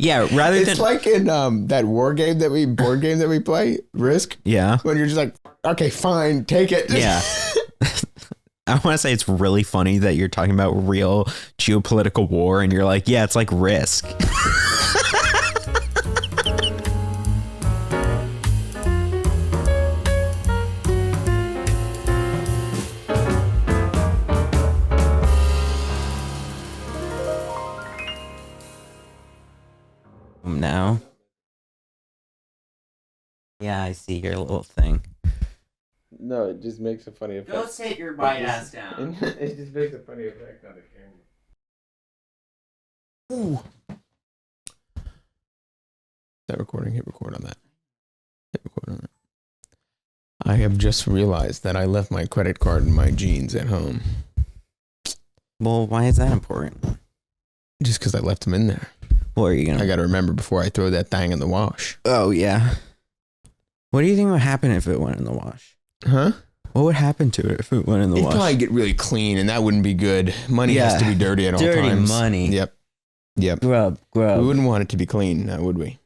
Yeah, rather It's than like in that board game that we play, Risk. yeah. When you're just like, okay, fine, take it. Yeah. I want to say it's really funny that you're talking about real geopolitical war and you're like, yeah, it's like Risk. Now. Yeah, I see your little thing. No, it just makes a funny effect. Go sit your white ass down. It just makes a funny effect on the camera. Ooh. Is that recording? Hit record on that. Hit record on that. I have just realized that I left my credit card and my jeans at home. Well, why is that important? Just because I left them in there. What are you gonna? I got to remember before I throw that thing in the wash. Oh yeah. What do you think would happen if it went in the wash? Huh? What would happen to it if it went in the It'd wash? probably get really clean, and that wouldn't be good. Money has to be dirty at all times. Dirty money. Yep. Grub. We wouldn't want it to be clean, now would we?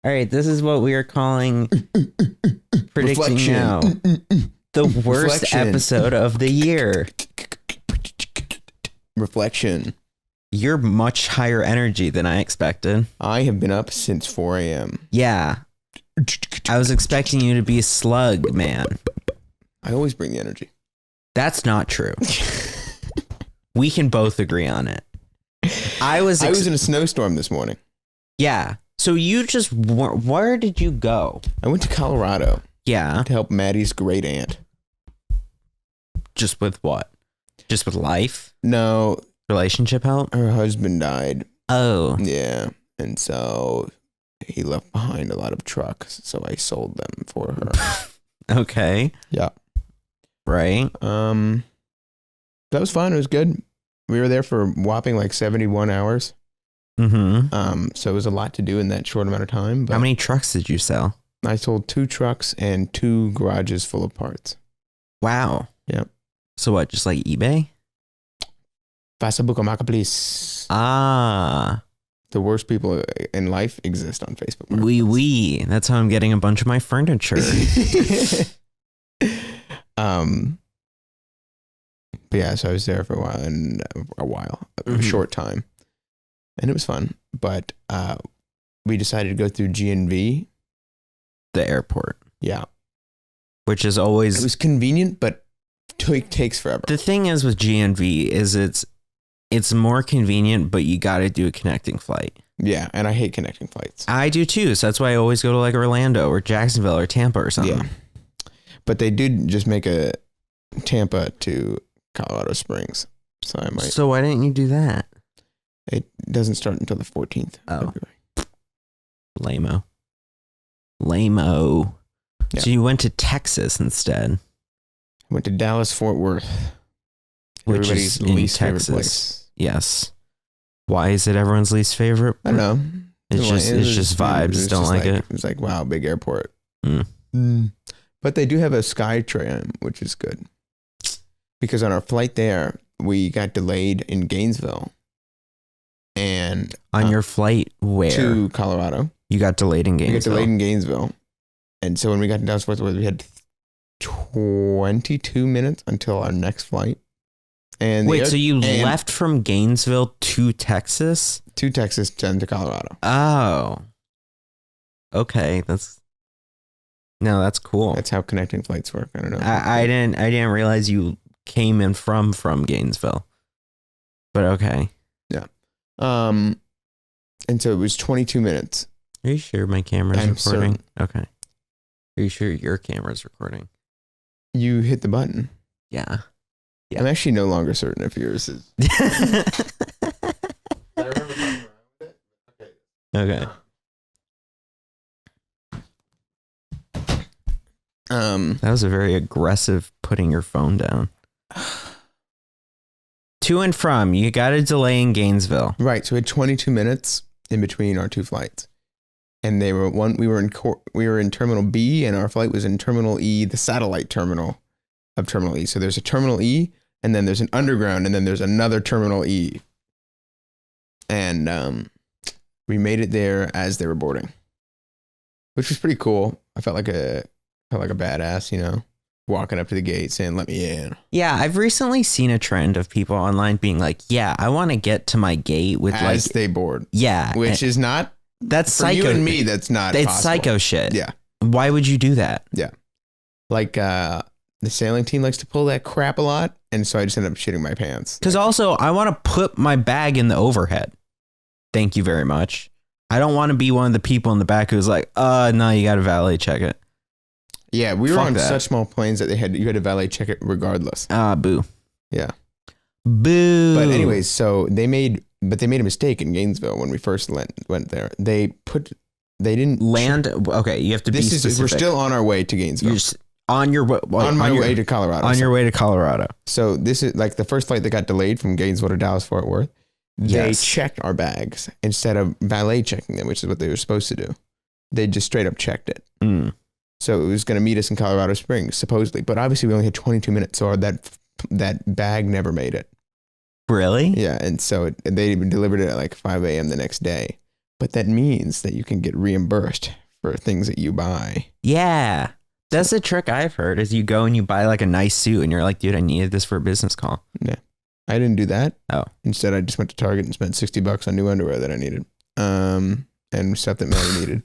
All right, this is what we are calling predicting Reflection. now. The worst Reflection. episode of the year. Reflection. You're much higher energy than I expected. I have been up since 4 a.m. Yeah. I was expecting you to be a slug, man. I always bring the energy. That's not true. We can both agree on it. I was in a snowstorm this morning. Yeah. So you just, where did you go? I went to Colorado Yeah. to help Maddie's great aunt. Just with what? Just with life? No, Relationship help? her husband died. Oh. Yeah. And so he left behind a lot of trucks. So I sold them for her. Okay. Yeah. Right. That was fun. It was good. We were there for whopping like 71 hours. Mm-hmm. So it was a lot to do in that short amount of time. But How many trucks did you sell? I sold 2 trucks and 2 garages full of parts. Wow. Yep. So what, just like eBay? Facebook Marketplace. Ah. The worst people in life exist on Facebook Marketplace. Wee. That's how I'm getting a bunch of my furniture. But yeah, so I was there for a short time, and it was fun. But we decided to go through GNV, The airport. Yeah, Which is always... it was convenient, but takes forever. The thing is with GNV is it's more convenient, but you got to do a connecting flight. Yeah, and I hate connecting flights. I do too. So that's why I always go to like Orlando or Jacksonville or Tampa or something. Yeah, but they did just make a Tampa to Colorado Springs, so I might. So why didn't you do that? It doesn't start until the 14th. Oh. Of February. Lame-o. Yeah. So you went to Texas instead. Went to Dallas Fort Worth, Which everybody's is in least favorite Texas. place. Yes. Why is it everyone's least favorite? I don't know. It's just vibes. Don't like it. It's like, wow, big airport. Mm. But they do have a sky tram, which is good. Because on our flight there, we got delayed in Gainesville. And On your flight, where? to Colorado. You got delayed in We got Gainesville. delayed in Gainesville. And so when we got to Dallas Fort Worth, we had 22 minutes until our next flight. And Wait, so you left from Gainesville to Texas? to Texas, then to Colorado. Oh. Okay, that's cool. That's how connecting flights work. I don't know. I didn't realize you came in from Gainesville. But okay. Yeah. And so it was 22 minutes. Are you sure my camera's I'm recording? certain. Okay. Are you sure your camera's recording? You hit the button. Yeah. Yeah. I'm actually no longer certain if yours is. Okay. That was a very aggressive putting your phone down. To and from, you got a delay in Gainesville. Right. So we had 22 minutes in between our 2 flights. And we were in Terminal B, and our flight was in Terminal E, the satellite terminal of Terminal E. So there's a Terminal E, and then there's an underground, and then there's another Terminal E. And We made it there as they were boarding, which was pretty cool. I felt like a badass, you know, walking up to the gate saying, "Let me in." Yeah, I've recently seen a trend of people online being like, "Yeah, I want to get to my gate with as they board." Yeah, which is not that's for psycho. you and me. That's not. It's possible. psycho shit. Yeah. Why would you do that? Yeah. Like the sailing team likes to pull that crap a lot, and so I just ended up shitting my pants. Because also, I want to put my bag in the overhead. Thank you very much. I don't want to be one of the people in the back who's like, no, you got to valet check it. Yeah, we were Fuck on that. such small planes that you had to valet check it regardless. Boo. Yeah. Boo. But anyways, so they made a mistake in Gainesville when we first went there. They didn't land. Okay, you have to be specific. We're still on our way to Gainesville. You're on your way. On my way to Colorado. On your way to Colorado. So this is like the first flight that got delayed from Gainesville to Dallas Fort Worth. They Yes. checked our bags instead of valet checking them, which is what they were supposed to do. They just straight up checked it. Mm. So it was going to meet us in Colorado Springs, supposedly. But obviously we only had 22 minutes, so that bag never made it. Really? Yeah, and so they delivered it at like 5 a.m. the next day. But that means that you can get reimbursed for things that you buy. Yeah. That's the trick I've heard is you go and you buy like a nice suit and you're like, dude, I needed this for a business call. Yeah. I didn't do that. Oh. Instead, I just went to Target and spent $60 on new underwear that I needed. And stuff that Maddie needed.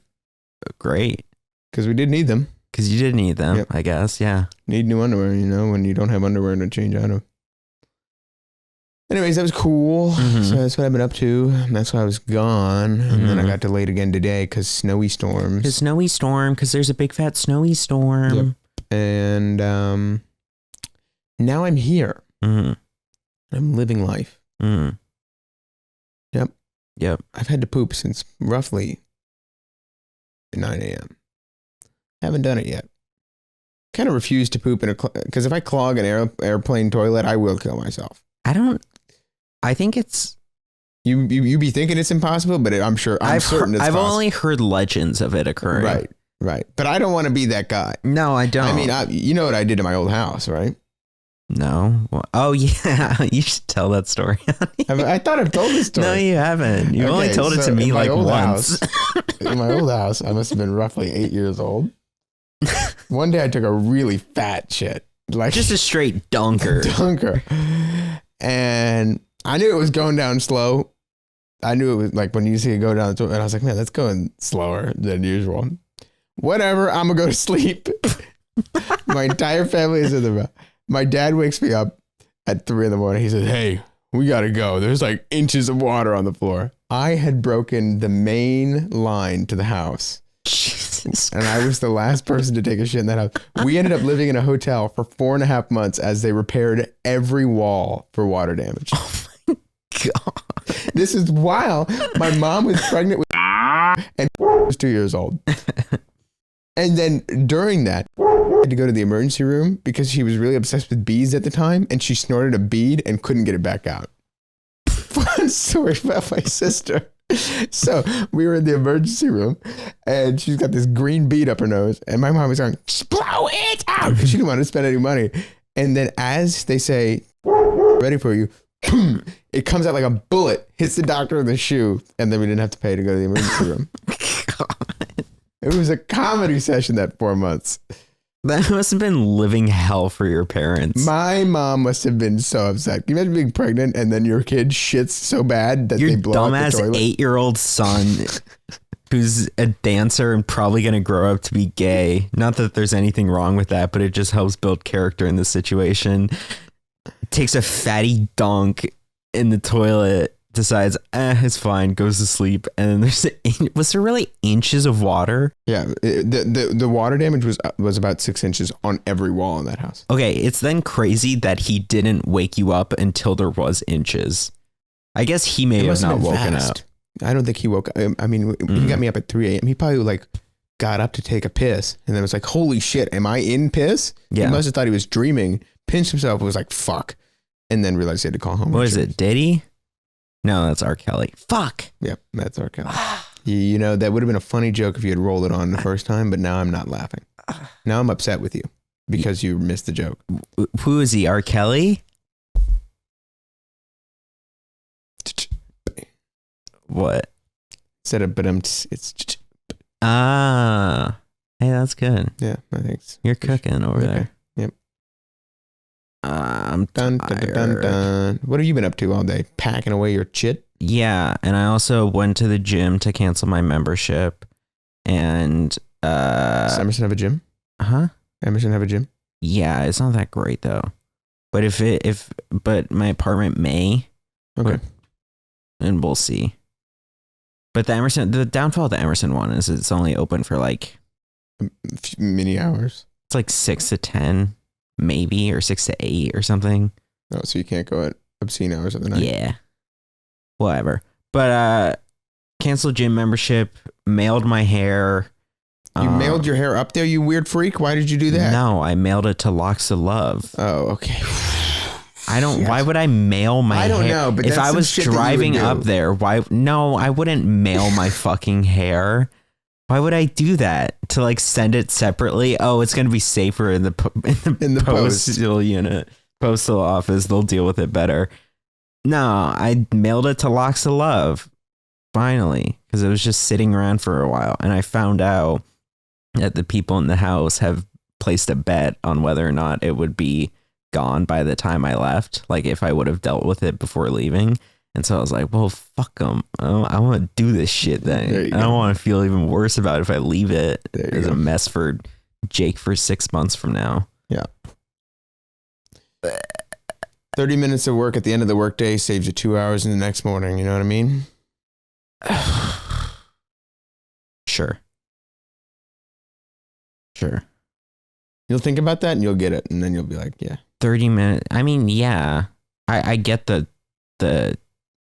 Great. Because we did need them. Because you did need them, Yep. I guess. Yeah. Need new underwear, you know, when you don't have underwear to change out of. Anyways, that was cool. Mhm. So that's what I've been up to. And that's why I was gone. And then I Mhm. got delayed again today because snowy storms. The snowy storm, because there's a big fat snowy storm. Yep. And now I'm here. Mm. I'm living life. Mm. Yep. Yep. I've had to poop since roughly 9 a.m. Haven't done it yet. Kind of refuse to poop because if I clog an airplane toilet, I will kill myself. I think it's. You be thinking it's impossible, but I'm certain it's I've possible. only heard legends of it occurring. Right. But I don't want to be that guy. No, I don't. I mean, you know what I did to my old house, right? No. Well, oh, yeah. You should tell that story. I thought I've told this story. No, you haven't. You've only told it to me like once. In my old house, I must have been roughly 8 years old. One day I took a really fat shit. Like Just a straight dunker. And I knew it was going down slow. I knew it was like when you see it go down, and I was like, man, that's going slower than usual. Whatever, I'm gonna go to sleep. My entire family is in the room. My dad wakes me up at 3 a.m. He says, hey, we gotta go. There's like inches of water on the floor. I had broken the main line to the house. Jesus. And I was the last person to take a shit in that house. We ended up living in a hotel for 4.5 months as they repaired every wall for water damage. Oh my God. This is while my mom was pregnant with and was 2 years old. And then during that, I had to go to the emergency room because she was really obsessed with bees at the time, and she snorted a bead and couldn't get it back out. Fun story about my sister. So we were in the emergency room, and she's got this green bead up her nose, and my mom was going, just blow it out, because she didn't want to spend any money. And then as they say, ready for you, boom, it comes out like a bullet, hits the doctor in the shoe, and then we didn't have to pay to go to the emergency room. God. It was a comedy session that 4 months. That must have been living hell for your parents. My mom must have been so upset. Can you imagine being pregnant and then your kid shits so bad that Your they blow out the dumbass toilet? 8-year-old son who's a dancer and probably going to grow up to be gay. Not that there's anything wrong with that, but it just helps build character in this situation. Takes a fatty dunk in the toilet, decides, it's fine, goes to sleep. And then was there really inches of water? Yeah, the water damage was about 6 inches on every wall in that house. Okay, it's then crazy that he didn't wake you up until there was inches. I guess he may have not woken up. I don't think he woke up. I mean, he got me up at 3 a.m. He probably like got up to take a piss and then was like, holy shit, am I in piss? Yeah. He must have thought he was dreaming, pinched himself, was like, fuck. And then realized he had to call home. What is it, Diddy? No, that's R. Kelly. Fuck. Yep, that's our Kelly. You know, that would have been a funny joke if you had rolled it on the first time, but now I'm not laughing. Now I'm upset with you because you missed the joke. Who is he? R. Kelly? What? Instead of it's Ah, hey, that's good. yeah. I think You're cooking over there. Yep. I'm Dun, tired. dun, dun, dun. What have you been up to all day? Packing away your shit? Yeah, and I also went to the gym to cancel my membership. And Does Emerson have a gym? huh? Emerson have a gym? Yeah, it's not that great though. But but my apartment may. Okay. And we'll see. But the downfall of the Emerson one is it's only open for like many hours. It's like 6 to 10, maybe, or 6 to 8 or something. Oh, so you can't go at obscene hours of the night. Yeah. Whatever. But canceled gym membership, mailed my hair. You mailed your hair up there, you weird freak? Why did you do that? No, I mailed it to Locks of Love. Oh, okay. I don't. Why would I mail my hair? I don't know, but if I was driving up there, why? No, I wouldn't mail my fucking hair. Why would I do that? To like send it separately? Oh, it's gonna be safer in the postal unit, postal office. They'll deal with it better. No, I mailed it to Locks of Love. Finally, because it was just sitting around for a while, and I found out that the people in the house have placed a bet on whether or not it would be gone by the time I left, like if I would have dealt with it before leaving. And so I was like, well, fuck them. I want to do this shit then. I don't want to feel even worse about it if I leave it as a mess for Jake for 6 months from now. Yeah. 30 minutes of work at the end of the workday saves you 2 hours in the next morning. You know what I mean? Sure. You'll think about that and you'll get it. And then you'll be like, yeah. 30 minutes. I mean, yeah, I get the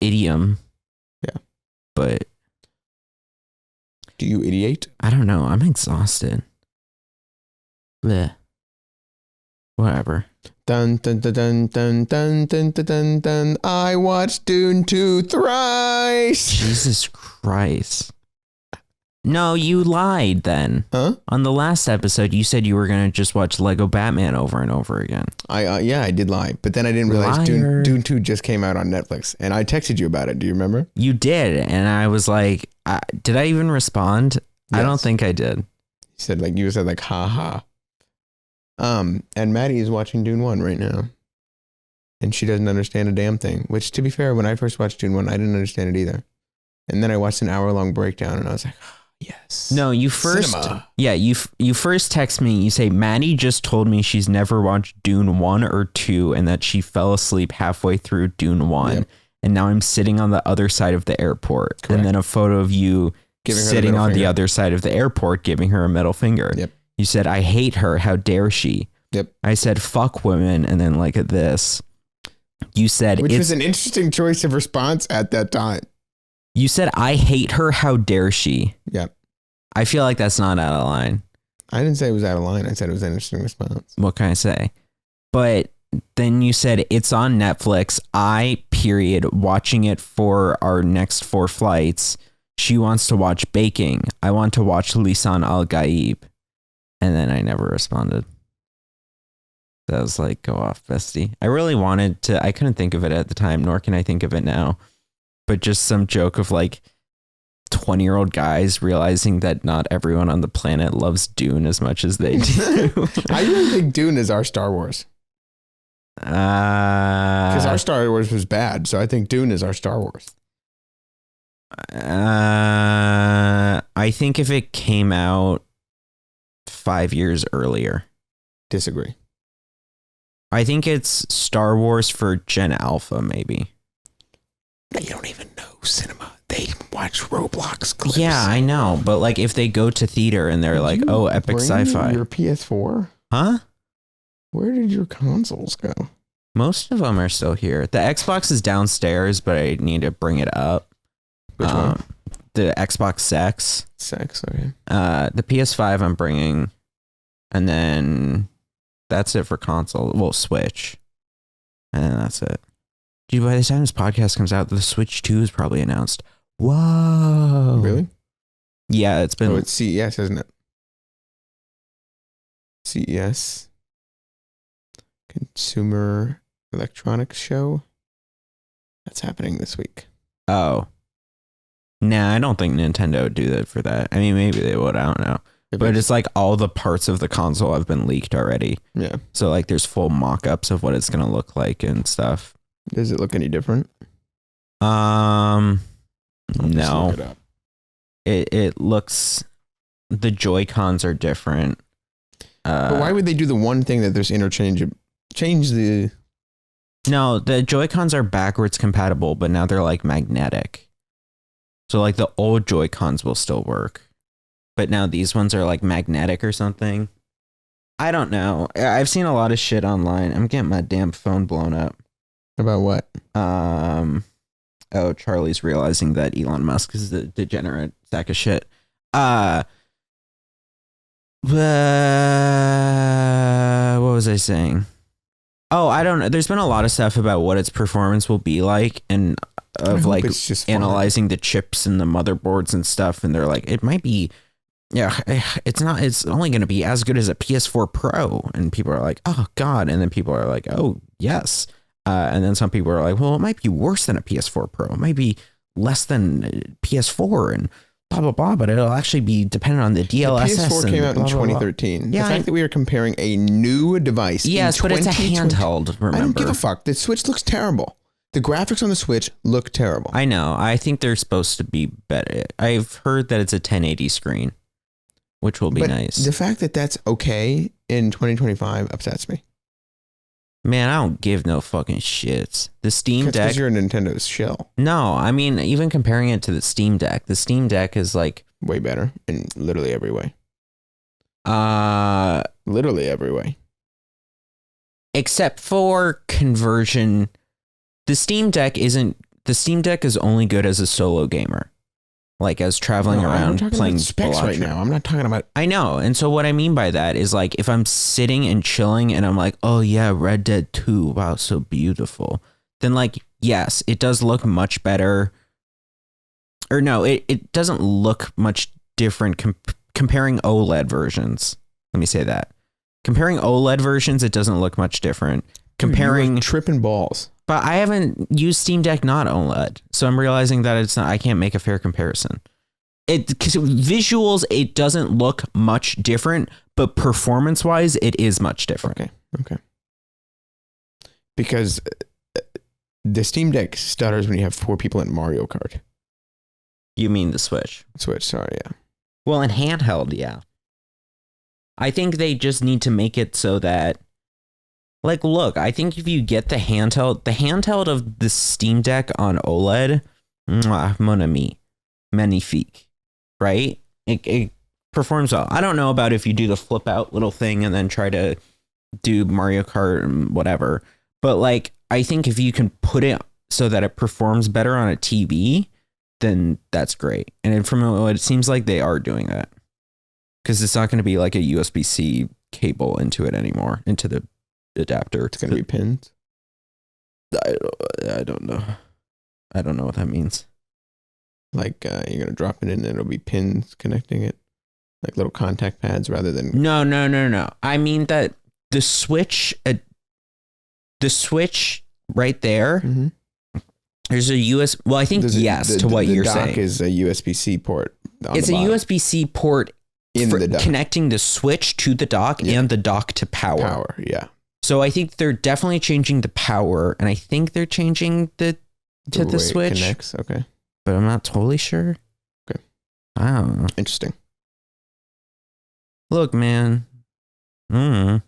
idiom. Yeah. But do you idiot? I don't know. I'm exhausted. Blech. Whatever. Dun, dun, dun, dun, dun, dun, dun, dun, dun, dun. I watched Dune 2 thrice. Jesus Christ. No, you lied then. Huh? On the last episode, you said you were going to just watch Lego Batman over and over again. Yeah, I did lie. But then I didn't realize Dune 2 just came out on Netflix. And I texted you about it. Do you remember? You did. And I was like, did I even respond? Yes. I don't think I did. You said ha ha. And Maddie is watching Dune 1 right now. And she doesn't understand a damn thing. Which, to be fair, when I first watched Dune 1, I didn't understand it either. And then I watched an hour-long breakdown and I was like, yes. No, you first. Cinema. Yeah, you first text me. You say, Maddie just told me she's never watched Dune 1 or 2 and that she fell asleep halfway through Dune 1. Yep. And now I'm sitting on the other side of the airport. Correct. And then a photo of you sitting on the other side of the airport giving her a middle finger. Yep. You said, I hate her. How dare she? Yep. I said, fuck women. And then like this. You said, which was an interesting choice of response at that time. You said, I hate her. How dare she? Yep. I feel like that's not out of line. I didn't say it was out of line. I said it was an interesting response. What can I say? But then you said, it's on Netflix. Watching it for our next 4 flights. She wants to watch Baking. I want to watch Lisan Al Gaib. And then I never responded. So I was like, go off, bestie. I really wanted to, I couldn't think of it at the time, nor can I think of it now. But just some joke of like 20-year-old guys realizing that not everyone on the planet loves Dune as much as they do. I really think Dune is our Star Wars. Because our Star Wars was bad. So I think Dune is our Star Wars. I think if it came out 5 years earlier. Disagree. I think it's Star Wars for Gen Alpha, maybe. They don't even know cinema. They watch Roblox clips. Yeah, I know. But like if they go to theater and they're like, oh, epic sci-fi. Your PS4? Huh? Where did your consoles go? Most of them are still here. The Xbox is downstairs, but I need to bring it up. Which one? The Xbox Sex. Okay. The PS5 I'm bringing. And then that's it for console. Well, Switch. And then that's it. Dude, by the time this podcast comes out, the Switch 2 is probably announced. Whoa. Really? Yeah, it's been... Oh, it's CES, isn't it? CES. Consumer Electronics Show. That's happening this week. Oh. Nah, I don't think Nintendo would do that for that. I mean, maybe they would. I don't know. But it's like all the parts of the console have been leaked already. Yeah. So like there's full mock-ups of what it's going to look like and stuff. Does it look any different? No. Look it up. It looks, the Joy-Cons are different. But why would they do the one thing that there's interchangeable? Change the... No, the Joy-Cons are backwards compatible, but now they're like magnetic. So like the old Joy-Cons will still work. But now these ones are like magnetic or something. I don't know. I've seen a lot of shit online. I'm getting my damn phone blown up. About what? Oh, Charlie's realizing that Elon Musk is a degenerate sack of shit. What was I saying? Oh, I don't know. There's been a lot of stuff about what its performance will be like, and of like analyzing the chips and the motherboards and stuff. And they're like, it might be. Yeah, it's only going to be as good as a PS4 Pro. And people are like, oh, God. And then people are like, oh, yes. And then some people are like, well, it might be worse than a PS4 Pro. It might be less than PS4 and blah, blah, blah. But it'll actually be dependent on the DLSS. The PS4 came out in 2013. Yeah, the fact that we are comparing a new device. Yes, but it's a handheld, remember. I don't give a fuck. The Switch looks terrible. The graphics on the Switch look terrible. I know. I think they're supposed to be better. I've heard that it's a 1080 screen, which will be nice. The fact that that's okay in 2025 upsets me. Man, I don't give no fucking shits. The Steam Deck. Because you're a Nintendo's shell. No, I mean, even comparing it to the Steam Deck is like way better in literally every way. Literally every way. Except for conversion. The Steam Deck is only good as a solo gamer. Like as traveling around playing specs right now. I'm not talking about. I know. And so what I mean by that is like if I'm sitting and chilling and I'm like, oh yeah, Red Dead 2. Wow, so beautiful. Then like, yes, it does look much better. Or no, it doesn't look much different comparing OLED versions. Let me say that. Comparing OLED versions, it doesn't look much different. Comparing tripping balls. But I haven't used Steam Deck not OLED, so I'm realizing that it's not. I can't make a fair comparison. Because visuals, it doesn't look much different, but performance-wise, it is much different. Okay. Because the Steam Deck stutters when you have 4 people in Mario Kart. You mean the Switch? Sorry, yeah. Well, in handheld, yeah. I think they just need to make it so that. Like, look, I think if you get the handheld of the Steam Deck on OLED, mon ami, magnifique, right? It performs well. I don't know about if you do the flip out little thing and then try to do Mario Kart and whatever, but like, I think if you can put it so that it performs better on a TV, then that's great. And from what it seems like they are doing that because it's not going to be like a USB-C cable into it anymore, into the adapter. It's going to be pins. I don't know. I don't know what that means. Like you're going to drop it in and it'll be pins connecting it, like little contact pads rather than. No. I mean that the Switch right there. Mm-hmm. There's a US. Well, I think yes to what you're saying. The dock is a USB-C port. It's a USB-C port in the dock, connecting the Switch to the dock and the dock to power. Yeah. So I think they're definitely changing the power, and I think they're changing the Switch. It connects, okay. But I'm not totally sure. Okay. I don't know. Interesting. Look, man. It'll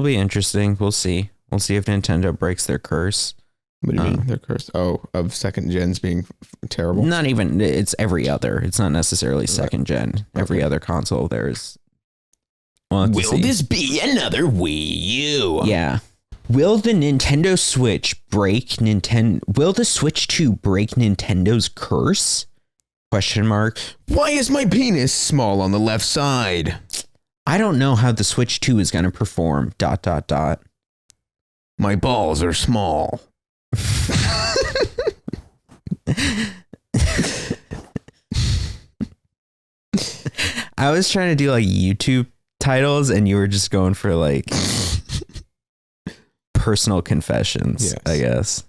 be interesting. We'll see. We'll see if Nintendo breaks their curse. What do you mean, their curse? Oh, of second gens being terrible? Not even. It's every other. It's not necessarily second gen. Every other console, there's. Will this be another Wii U? Yeah. Will the Nintendo Switch break Will the Switch 2 break Nintendo's curse? Question mark. Why is my penis small on the left side? I don't know how the Switch 2 is going to perform. ... My balls are small. I was trying to do like YouTube titles and you were just going for like personal confessions, yes. I guess.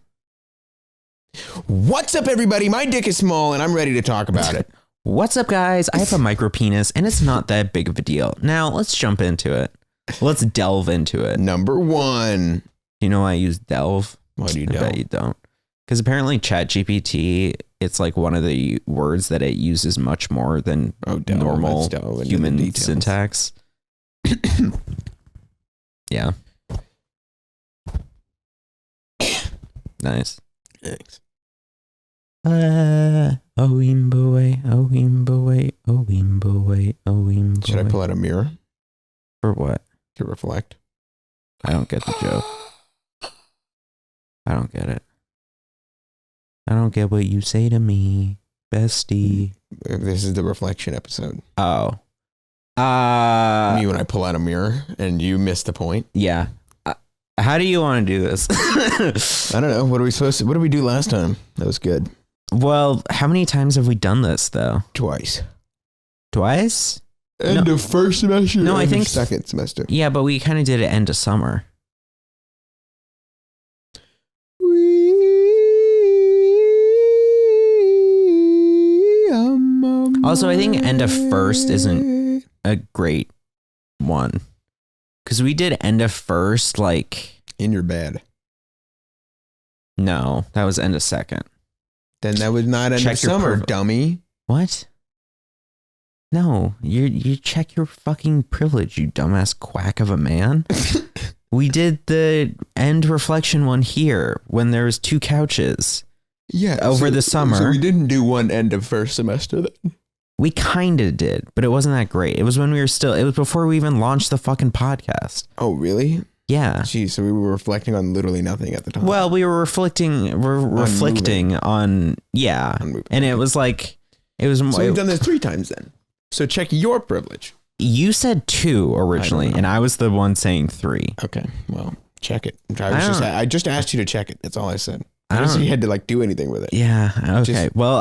What's up, everybody? My dick is small, and I'm ready to talk about it. What's up, guys? I have a micro penis, and it's not that big of a deal. Now, let's jump into it. Let's delve into it. Number 1. You know why I use delve? Why do you I bet you don't. Because apparently ChatGPT, it's like one of the words that it uses much more than normal human syntax. Yeah. Nice. Thanks. Oh, Imboe, oh, Imboe, oh, Imboe, oh, Imboe. Should I pull out a mirror For what? to reflect? I don't get the joke. I don't get it. I don't get what you say to me, bestie. This is the reflection episode. Oh. Me when I pull out a mirror and you miss the point. Yeah. How do you want to do this? I don't know. What did we do last time? That was good. Well, how many times have we done this though? Twice. Twice? End of first semester. No, I think second semester. Yeah, but we kind of did it end of summer. Also, I think end of first isn't a great one. Because we did end of first, like... In your bed. No, that was end of second. Then that was not end of summer, dummy. What? No, you check your fucking privilege, you dumbass quack of a man. We did the end reflection one here when there was 2 couches. Yeah. Over the summer. So we didn't do one end of first semester then. We kind of did, but it wasn't that great. It was when it was before we even launched the fucking podcast. Oh, really? Yeah. Geez, so we were reflecting on literally nothing at the time. Well, we were reflecting on yeah. And it was like, it was. So we've done this 3 times then. So check your privilege. You said 2 originally, and I was the one saying 3. Okay, well, check it. I just asked you to check it. That's all I said. I didn't say you had to like do anything with it. Yeah. Okay. Well,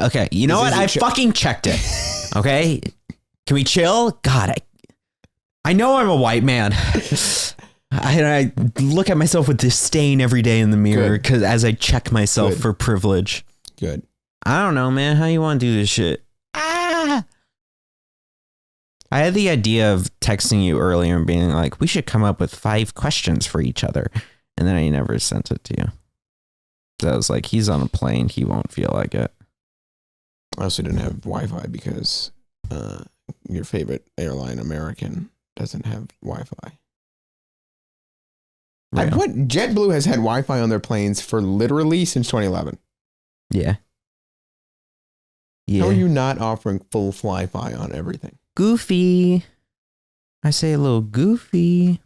okay. You know what? I fucking checked it. Okay. Can we chill? God, I know I'm a white man. I look at myself with disdain every day in the mirror because as I check myself for privilege. Good. I don't know, man. How you want to do this shit? I had the idea of texting you earlier and being like, we should come up with 5 questions for each other. And then I never sent it to you. So I was like, he's on a plane. He won't feel like it. I also didn't have Wi-Fi because your favorite airline, American, doesn't have Wi-Fi. JetBlue has had Wi-Fi on their planes for literally since 2011. Yeah. How are you not offering full fly-fi on everything? Goofy. I say a little goofy.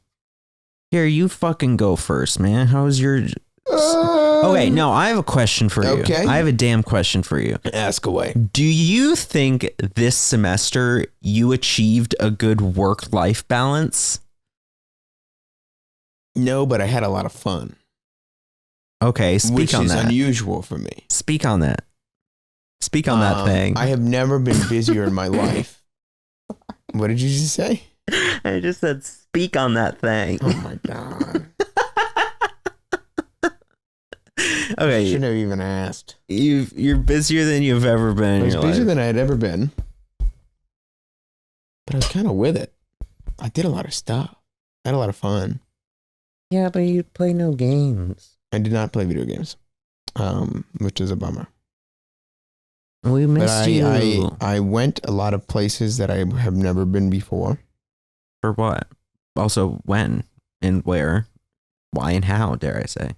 Here, you fucking go first, man. How's your... Okay, no, I have a question for you. Okay. I have a damn question for you. Ask away. Do you think this semester you achieved a good work-life balance? No, but I had a lot of fun. Okay, speak on that. Which is unusual for me. Speak on that. Speak on that thing. I have never been busier in my life. What did you just say? I just said speak on that thing. Oh my God. Okay. Shouldn't have even asked. You're busier than you've ever been. I was busier than I had ever been. But I was kind of with it. I did a lot of stuff. I had a lot of fun. Yeah, but you play no games. I did not play video games, which is a bummer. We missed you. I went a lot of places that I have never been before. For what? Also, when and where? Why and how, dare I say?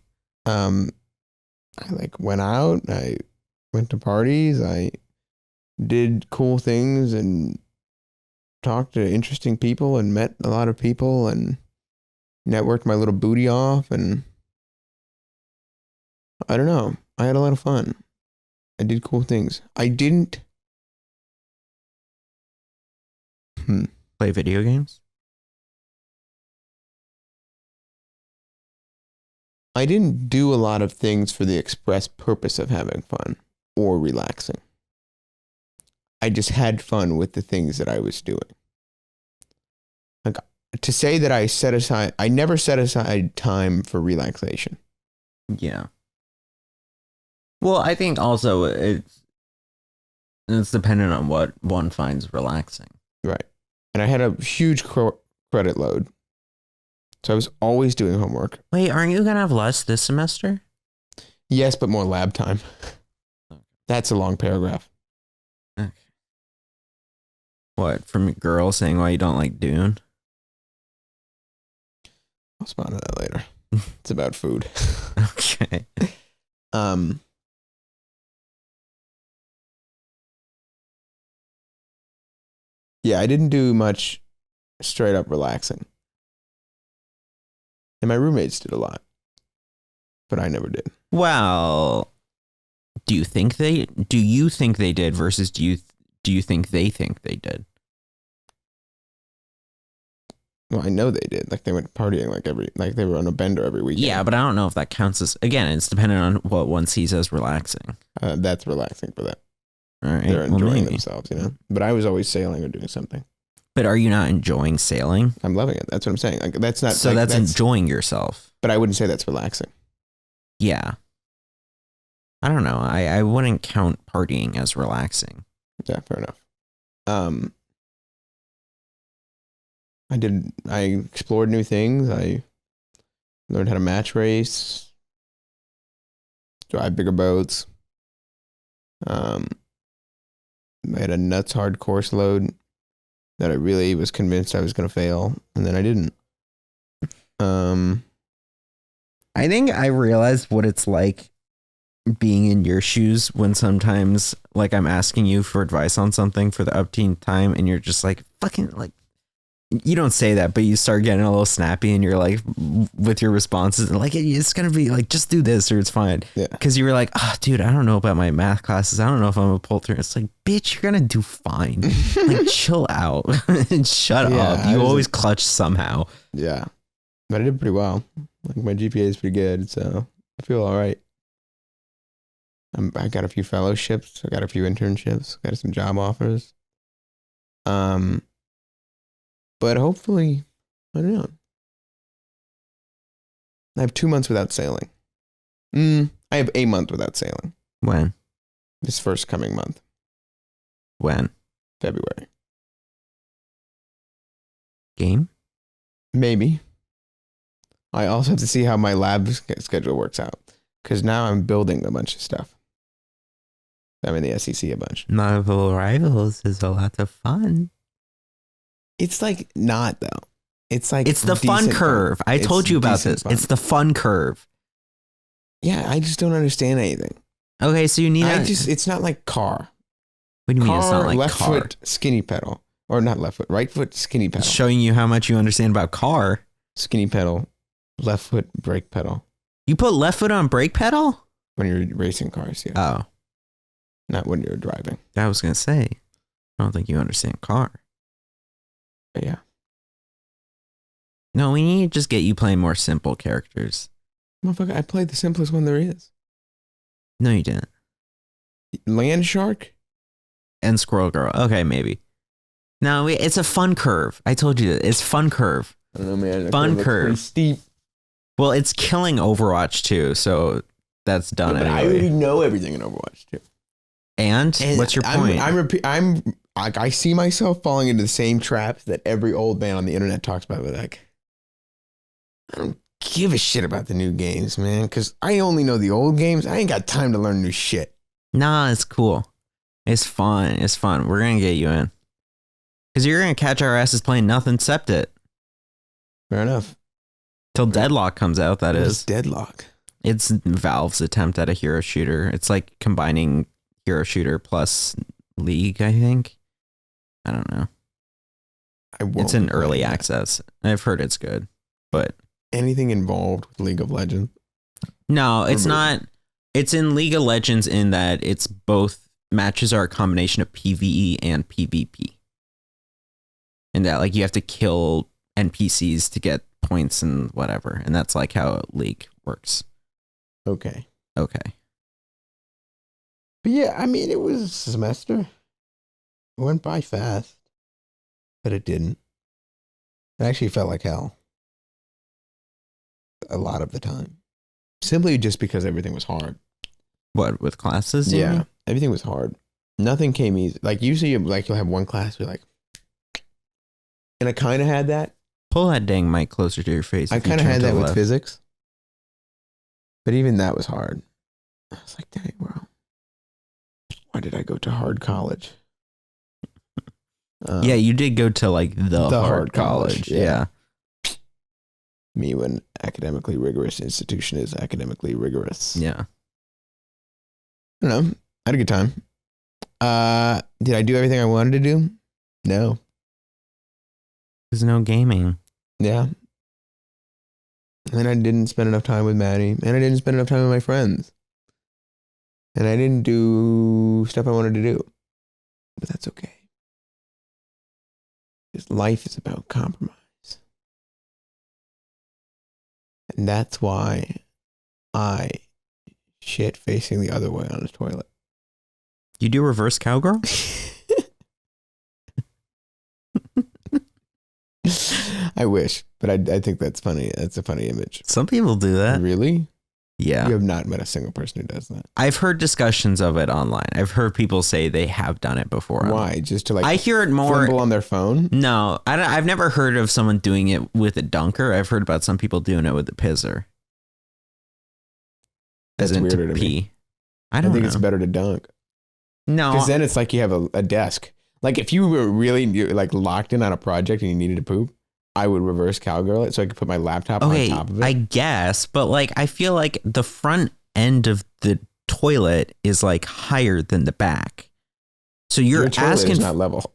I went out. I went to parties. I did cool things and talked to interesting people and met a lot of people and networked my little booty off. And I don't know. I had a lot of fun. I did cool things. I didn't play video games. I didn't do a lot of things for the express purpose of having fun or relaxing. I just had fun with the things that I was doing. Like, to say that I never set aside time for relaxation. Yeah. Well, I think also it's dependent on what one finds relaxing. Right. And I had a huge credit load. So I was always doing homework. Wait, aren't you going to have less this semester? Yes, but more lab time. That's a long paragraph. Okay. What, from a girl saying why you don't like Dune? I'll respond to that later. It's about food. Okay. Yeah, I didn't do much straight up relaxing. And my roommates did a lot. But I never did. Well, do you think they did versus do you think they did? Well, I know they did. Like they went partying like they were on a bender every weekend. Yeah, but I don't know if that counts as, again, it's dependent on what one sees as relaxing. That's relaxing for them. All right. They're enjoying themselves, you know. But I was always sailing or doing something. But are you not enjoying sailing? I'm loving it. That's what I'm saying. Like that's not. So like, that's enjoying yourself. But I wouldn't say that's relaxing. Yeah. I don't know. I wouldn't count partying as relaxing. Yeah, fair enough. I explored new things. I learned how to match race, drive bigger boats. I had a nuts hard course load that I really was convinced I was going to fail, and then I didn't. I think I realized what it's like being in your shoes when sometimes, like, I'm asking you for advice on something for the upteen time, and you're just like, fucking, like, you don't say that, but you start getting a little snappy, and you're like, with your responses, and like, it's gonna be like, just do this or it's fine. Yeah. Because you were like, oh, dude, I don't know about my math classes. I don't know if I'm gonna pull through. It's like, bitch, you're gonna do fine. Like, chill out and shut up. You always clutch somehow. Yeah, but I did pretty well. Like my GPA is pretty good, so I feel all right. I got a few fellowships. I got a few internships. Got some job offers. But hopefully, I don't know. I have 2 months without sailing. I have a month without sailing. When? This first coming month. When? February. Game? Maybe. I also have to see how my lab schedule works out. Because now I'm building a bunch of stuff. I'm in the SEC a bunch. Marvel Rivals is a lot of fun. It's like not though. It's like it's the fun curve. I told you about this. Fun. It's the fun curve. Yeah, I just don't understand anything. Okay, so you need. It's not like car. What do you mean it's not like left car? Foot skinny pedal, or not left foot, right foot skinny pedal. It's showing you how much you understand about car. Skinny pedal, left foot brake pedal. You put left foot on brake pedal when you're racing cars. Yeah. Oh, not when you're driving. I was gonna say, I don't think you understand car. But yeah. No, we need to just get you playing more simple characters. Motherfucker, I played the simplest one there is. No, you didn't. Land Shark? And Squirrel Girl. Okay, maybe. No, it's a fun curve. I told you that. It's fun curve. I don't know, man. Fun curve. Pretty steep. Well, it's killing Overwatch too, so that's done anyway. I already know everything in Overwatch too. And what's your point? I see myself falling into the same traps that every old man on the internet talks about. Like, I don't give a shit about the new games, man, because I only know the old games. I ain't got time to learn new shit. Nah, it's cool. It's fun. It's fun. We're going to get you in. Because you're going to catch our asses playing nothing except it. Fair enough. Till Deadlock comes out, that is. What's Deadlock? It's Valve's attempt at a hero shooter. It's like combining hero shooter plus League, I think. I don't know. It's in early access. I've heard it's good, but anything involved with League of Legends? No, it's not. It's in League of Legends in that it's both matches are a combination of PvE and PvP. And that like you have to kill NPCs to get points and whatever. And that's like how League works. Okay. But yeah, I mean, it was a semester. It went by fast, but it didn't. It actually felt like hell. A lot of the time. Simply just because everything was hard. What, with classes? you Yeah, mean? everything was hard. Nothing came easy. Like usually, like you'll have one class where like, and I kind of had that. Pull that dang mic closer to your face. I if you kind of turn had to that the with left. physics, but even that was hard. I was like, dang, bro, why did I go to hard college? Yeah, you did go to like the hard hard college, college. Yeah. Me, when academically rigorous institution is academically rigorous. Yeah. I don't know. I had a good time. Did I do everything I wanted to do? No. There's no gaming. Yeah. And I didn't spend enough time with Maddie, and I didn't spend enough time with my friends. And I didn't do stuff I wanted to do. But that's okay. Because life is about compromise. And that's why I shit facing the other way on the toilet. You do reverse cowgirl? I wish, but I think that's funny. That's a funny image. Some people do that. Really? Yeah. You have not met a single person who does that. I've heard discussions of it online. I've heard people say they have done it before. Why? Just to like I hear it more fumble on their phone? No, I've never heard of someone doing it with a dunker. I've heard about some people doing it with a pisser. That's As in weirder to to pee. me. I don't think know. it's better to dunk. No. Because then it's like you have a desk. Like if you were really like locked in on a project and you needed to poop, I would reverse cowgirl it so I could put my laptop on top of it. I guess, but like I feel like the front end of the toilet is like higher than the back. So you're Your toilet asking is not level.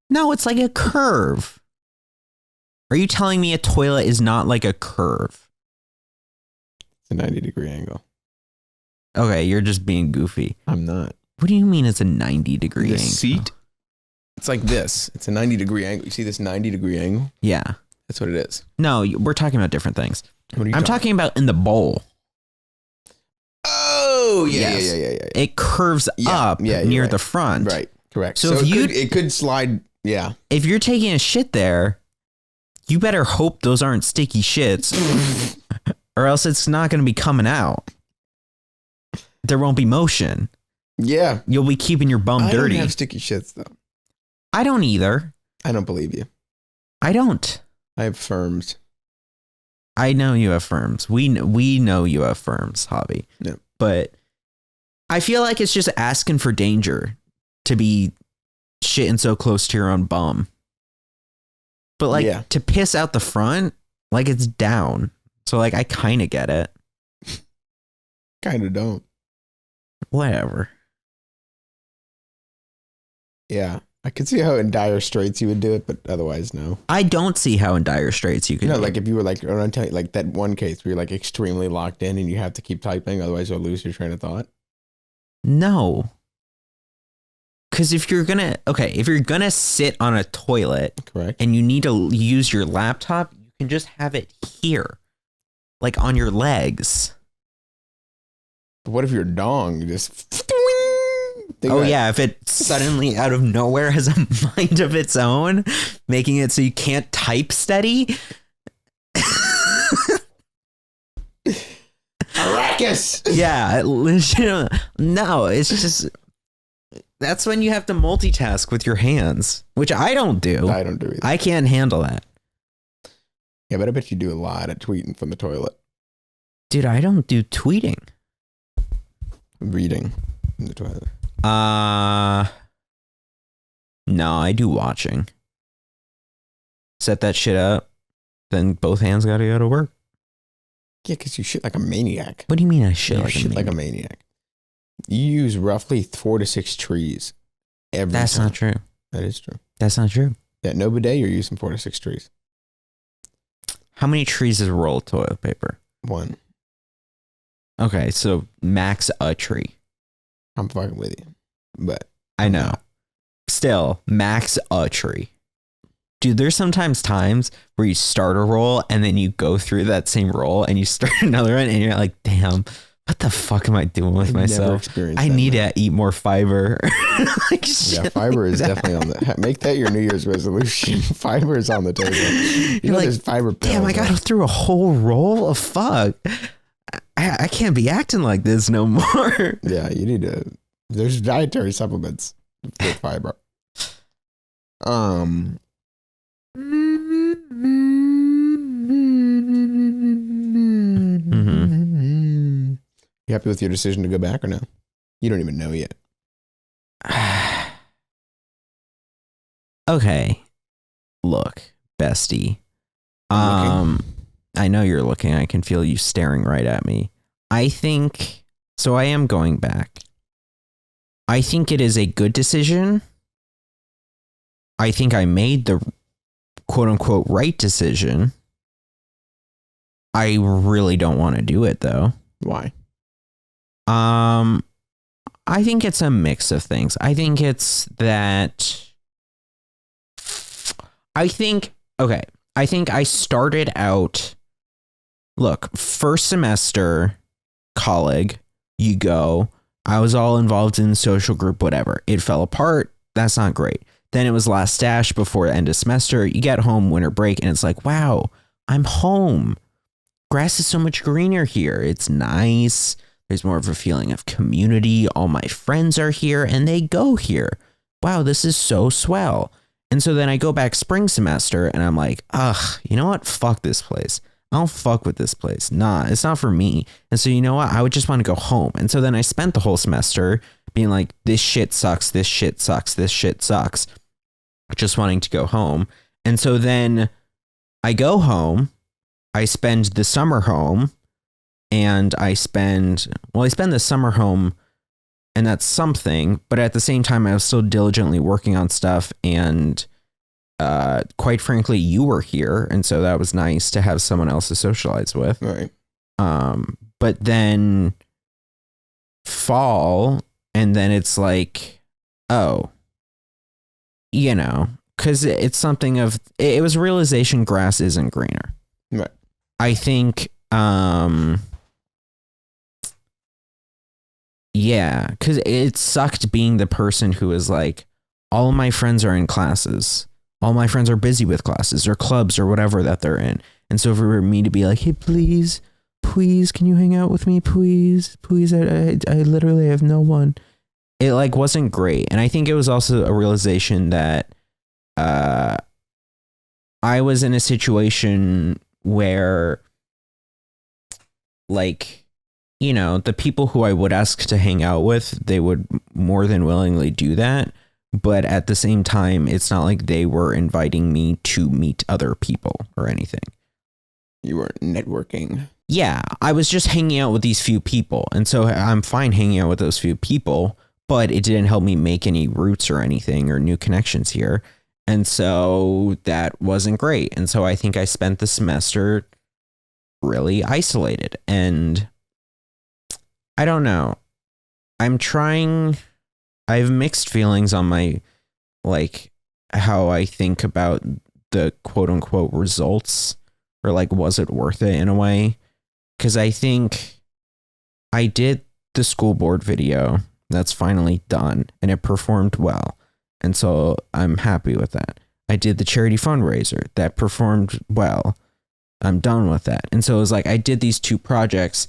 No, it's like a curve. Are you telling me a toilet is not like a curve? It's a 90-degree angle. Okay, you're just being goofy. I'm not. What do you mean it's a 90-degree The angle? seat, it's like this. It's a 90-degree angle. You see this 90-degree angle? Yeah. That's what it is. No, we're talking about different things. What are you I'm talking about in the bowl. Oh, yeah, Yes. yeah. It curves up near you're right. the front. Right, correct. So So, if it could slide, yeah. If you're taking a shit there, you better hope those aren't sticky shits or else it's not going to be coming out. There won't be motion. Yeah. You'll be keeping your bum dirty. I don't have sticky shits, though. I don't either. I don't believe you. I don't. I have firms. I know you have firms. We know you have firms, Javi. Yeah. But I feel like it's just asking for danger to be shitting so close to your own bum. But like to piss out the front, like it's down. So like I kind of get it. Kind of don't. Whatever. Yeah. I could see how in dire straits you would do it, but otherwise, no. I don't see how in dire straits you can. No, like if you were like, I'm telling you, like that one case where you're like extremely locked in and you have to keep typing, otherwise you'll lose your train of thought. No. Because if you're gonna sit on a toilet, correct, and you need to use your laptop, you can just have it here, like on your legs. But what if your dong just? Yeah, if it suddenly out of nowhere has a mind of its own, making it so you can't type steady. Arrakis! Yeah, no, it's just that's when you have to multitask with your hands, which I don't do. I don't do either. I can't handle that. Yeah, but I bet you do a lot of tweeting from the toilet. Dude, I don't do tweeting. Reading from the toilet. No, I do watching. Set that shit up, then both hands gotta go to work. Yeah, because you shit like a maniac. What do you mean I shit You like shit a maniac? like a maniac. You use roughly 4 to 6 trees every That's time. not true. That is true. That's not true. Yeah, no bidet, you're using 4 to 6 trees. How many trees is a roll of toilet paper? 1. Okay, so max a tree. I'm fucking with you. But I know. Still, max a tree. Dude, there's sometimes times where you start a roll and then you go through that same roll and you start another one and you're like, damn, what the fuck am I doing with myself? I need to eat more fiber. Like, yeah, fiber is definitely on the... Make that your New Year's resolution. Fiber is on the table. You know, like, there's fiber pills. Damn, I got through a whole roll of fuck. I can't be acting like this no more. Yeah, you need to. There's dietary supplements with fiber. You happy with your decision to go back or no? You don't even know yet. Okay. Look, bestie. I'm looking. I know you're looking. I can feel you staring right at me. I think so. I am going back. I think it is a good decision. I think I made the quote unquote right decision. I really don't want to do it though. Why? I think it's a mix of things. I think it's that I think I started out, look, first semester, colleague, you go, I was all involved in the social group, whatever. It fell apart. That's not great. Then it was last stash before the end of semester. You get home, winter break, and it's like, wow, I'm home. Grass is so much greener here. It's nice. There's more of a feeling of community. All my friends are here and they go here. Wow, this is so swell. And so then I go back spring semester and I'm like, ugh, you know what? Fuck this place. I don't fuck with this place. Nah, it's not for me. And so you know what? I would just want to go home. And so then I spent the whole semester being like, this shit sucks. This shit sucks. This shit sucks. Just wanting to go home. And so then I go home. I spend the summer home. And I spend the summer home, and that's something, but at the same time, I was still diligently working on stuff, and quite frankly, you were here, and so that was nice to have someone else to socialize with. Right. But then fall, and then it's like, oh, you know, because it's something of, it was a realization grass isn't greener. Right. I think, yeah, because it sucked being the person who is like, all of my friends are in classes. All my friends are busy with classes or clubs or whatever that they're in. And so for me to be like, hey, please, can you hang out with me? Please, I literally have no one. It like wasn't great. And I think it was also a realization that I was in a situation where like, you know, the people who I would ask to hang out with, they would more than willingly do that. But at the same time, it's not like they were inviting me to meet other people or anything. You were networking. Yeah, I was just hanging out with these few people. And so I'm fine hanging out with those few people, but it didn't help me make any roots or anything or new connections here. And so that wasn't great. And so I think I spent the semester really isolated, and I don't know. I have mixed feelings on my, like, how I think about the quote unquote results, or like, was it worth it in a way? Because I think I did the school board video that's finally done and it performed well. And so I'm happy with that. I did the charity fundraiser that performed well. I'm done with that. And so it was like, I did these two projects.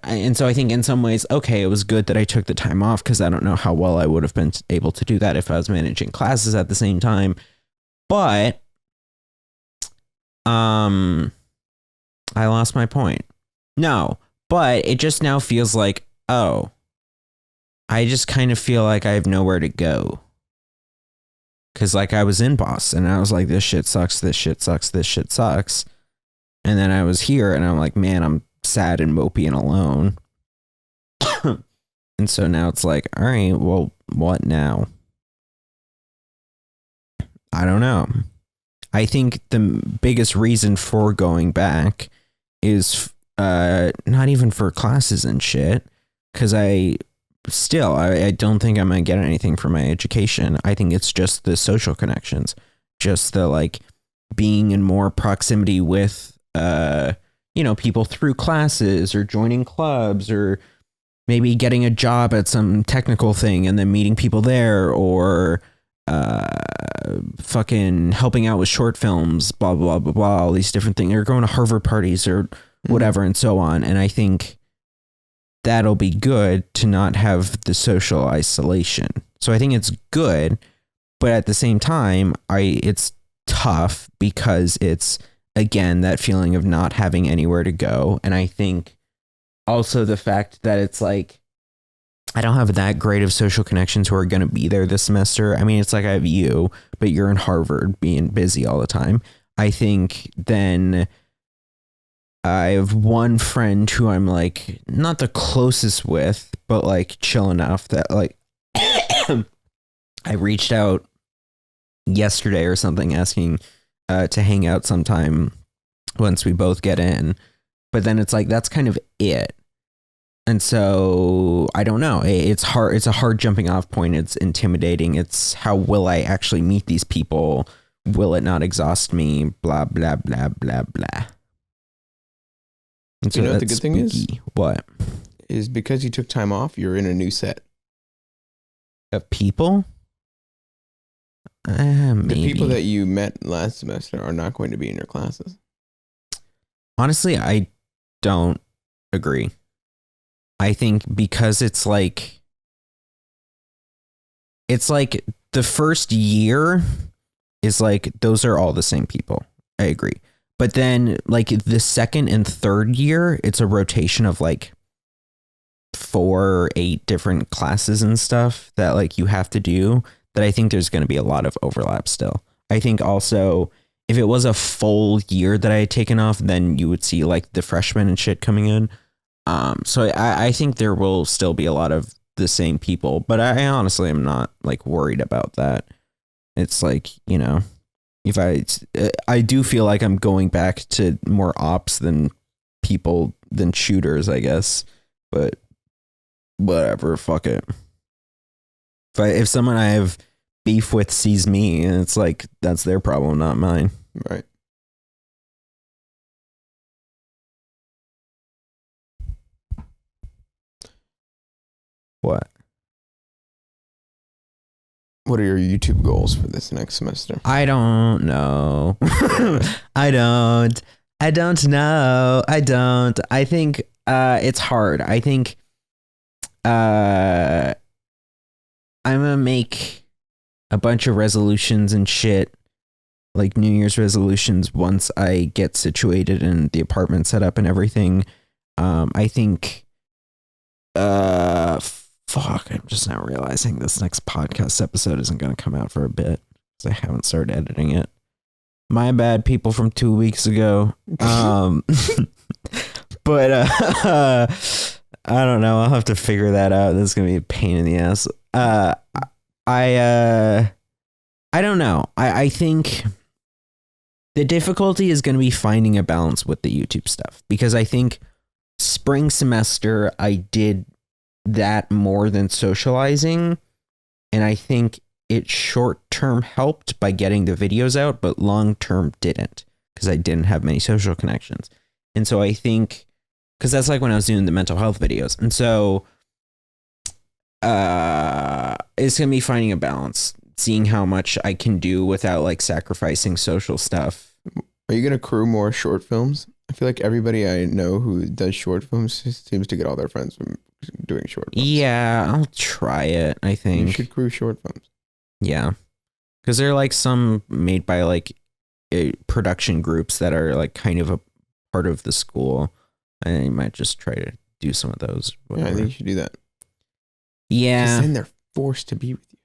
And so I think in some ways, okay, it was good that I took the time off, because I don't know how well I would have been able to do that if I was managing classes at the same time. But I lost my point. No, but it just now feels like, oh, I just kind of feel like I have nowhere to go. Because like I was in Boston and I was like, this shit sucks, this shit sucks, this shit sucks. And then I was here and I'm like, man, I'm sad and mopey and alone. And so now it's like, all right, well, what now? I don't know. I think the biggest reason for going back is not even for classes and shit, because I don't think I'm gonna get anything from my education. I think it's just the social connections, just the like being in more proximity with people through classes or joining clubs, or maybe getting a job at some technical thing and then meeting people there, or fucking helping out with short films, blah, blah, blah, blah, all these different things, or going to Harvard parties or whatever and so on. And I think that'll be good to not have the social isolation. So I think it's good, but at the same time, it's tough because it's, again, that feeling of not having anywhere to go. And I think also the fact that it's like, I don't have that great of social connections who are going to be there this semester. I mean, it's like I have you, but you're in Harvard being busy all the time. I think then I have one friend who I'm like not the closest with, but like chill enough that like I reached out yesterday or something asking to hang out sometime once we both get in. But then it's like, that's kind of it. And so I don't know. It's hard. It's a hard jumping off point. It's intimidating. It's how will I actually meet these people? Will it not exhaust me? Blah, blah, blah, blah, blah. And so you know what the good thing is? What? Is because you took time off, you're in a new set. Of people? Maybe. The people that you met last semester are not going to be in your classes. Honestly, I don't agree. I think because it's like the first year is like, those are all the same people. I agree. But then like the second and third year, it's a rotation of like 4 or 8 different classes and stuff that like you have to do, that I think there's going to be a lot of overlap still. I think also if it was a full year that I had taken off, then you would see like the freshmen and shit coming in. So I think there will still be a lot of the same people, but I honestly am not like worried about that. It's like, you know, if I do feel like I'm going back to more ops than shooters, I guess, but whatever, fuck it. If someone I have beef with sees me, it's like, that's their problem, not mine. Right. What? What are your YouTube goals for this next semester? I don't know. I don't know. I think it's hard. I think I'm gonna make a bunch of resolutions and shit, like New Year's resolutions, once I get situated and the apartment set up and everything. I think fuck, I'm just now realizing this next podcast episode isn't going to come out for a bit because I haven't started editing it. My bad, people from 2 weeks ago. But I don't know. I'll have to figure that out. That's going to be a pain in the ass. I don't know. I think the difficulty is going to be finding a balance with the YouTube stuff, because I think spring semester I did that more than socializing, and I think it short-term helped by getting the videos out, but long-term didn't, because I didn't have many social connections. And so I think, because that's like when I was doing the mental health videos, and so it's gonna be finding a balance, seeing how much I can do without like sacrificing social stuff. Are you gonna crew more short films? I feel like everybody I know who does short films seems to get all their friends from doing short films. Yeah, I'll try it, I think. You should crew short films. Yeah. Because they're like some made by like production groups that are like kind of a part of the school. And you might just try to do some of those. Whatever. Yeah, I think you should do that. Yeah. Because then they're forced to be with you.